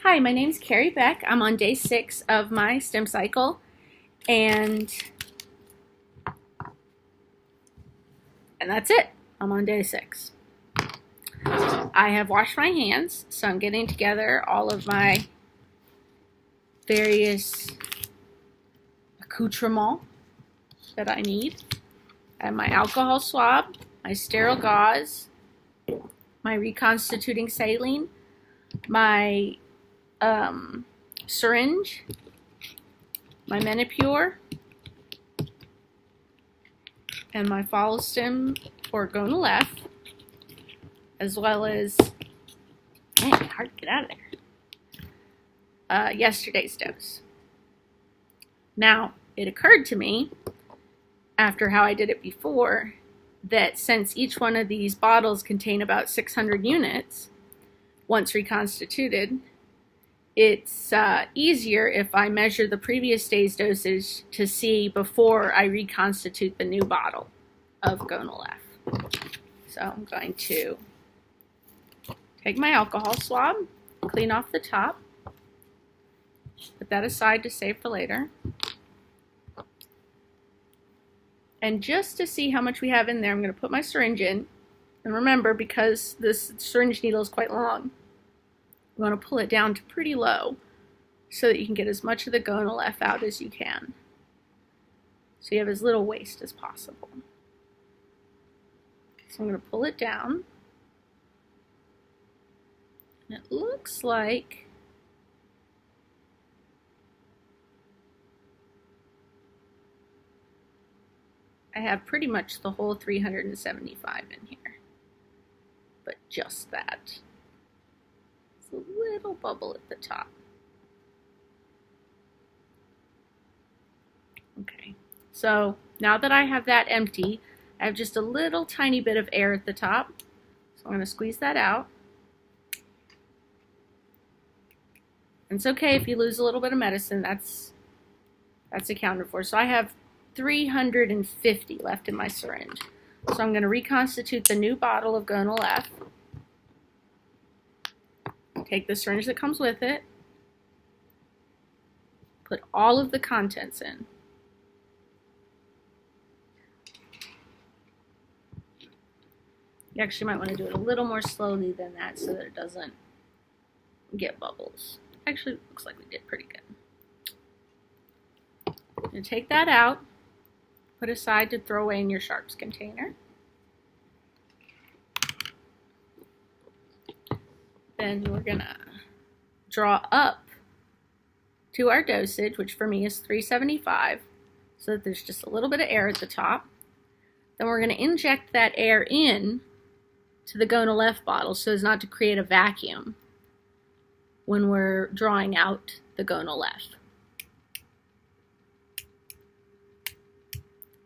Hi, my name's Carrie Beck. I'm on day 6 of my stem cycle, and that's it. I'm on day 6. I have washed my hands, so I'm getting together all of my various accoutrements that I need. I have my alcohol swab, my sterile gauze, my reconstituting saline, my syringe, my Menopur, and my follow stem for Gonal F, as well as, man, hard to get out of there, yesterday's dose. Now, it occurred to me, after how I did it before, that since each one of these bottles contain about 600 units, once reconstituted, it's easier if I measure the previous day's dosage to see before I reconstitute the new bottle of Gonal F. So I'm going to take my alcohol swab, clean off the top, put that aside to save for later. And just to see how much we have in there, I'm going to put my syringe in. And remember, because this syringe needle is quite long, you want to pull it down to pretty low so that you can get as much of the Gonal F out as you can. So you have as little waste as possible. So I'm going to pull it down. And it looks like I have pretty much the whole 375 in here. But just that. A little bubble at the top. Okay, so now that I have that empty, I have just a little tiny bit of air at the top. So I'm going to squeeze that out. And it's okay if you lose a little bit of medicine, that's accounted for. So I have 350 left in my syringe. So I'm going to reconstitute the new bottle of Gonal F. Take the syringe that comes with it, put all of the contents in. You actually might want to do it a little more slowly than that so that it doesn't get bubbles. Actually, it looks like we did pretty good. And take that out, put aside to throw away in your sharps container. Then we're gonna draw up to our dosage, which for me is 375, so that there's just a little bit of air at the top. Then we're gonna inject that air in to the Gonal F bottle so as not to create a vacuum when we're drawing out the Gonal F.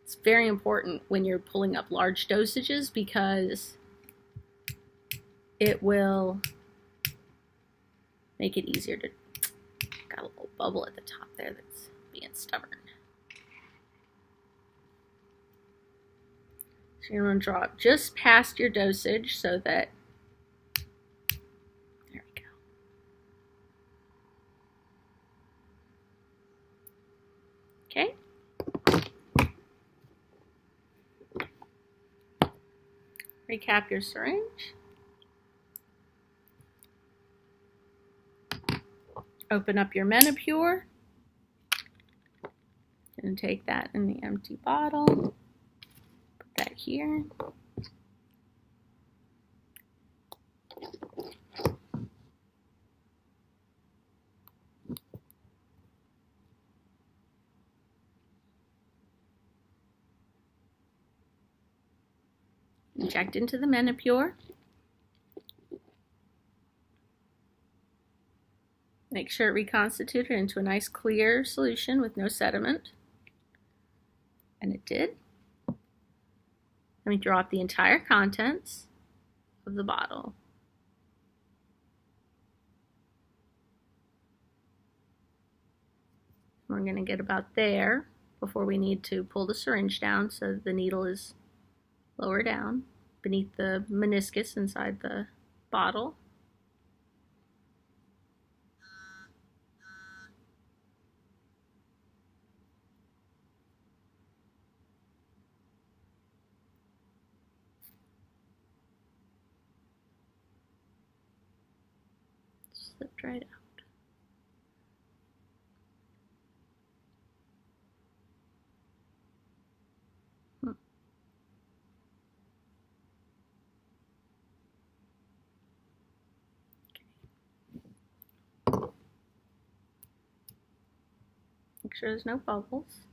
It's very important when you're pulling up large dosages because it will make it easier to, got a little bubble at the top there that's being stubborn. So you're going to draw up just past your dosage so that, there we go. Okay. Recap your syringe. Open up your Menopur and take that in the empty bottle. Put that here. Inject into the Menopur. Make sure it reconstituted into a nice clear solution with no sediment. And it did. Let me draw up the entire contents of the bottle. We're going to get about there before we need to pull the syringe down so the needle is lower down beneath the meniscus inside the bottle. slipped right out. Make sure there's no bubbles.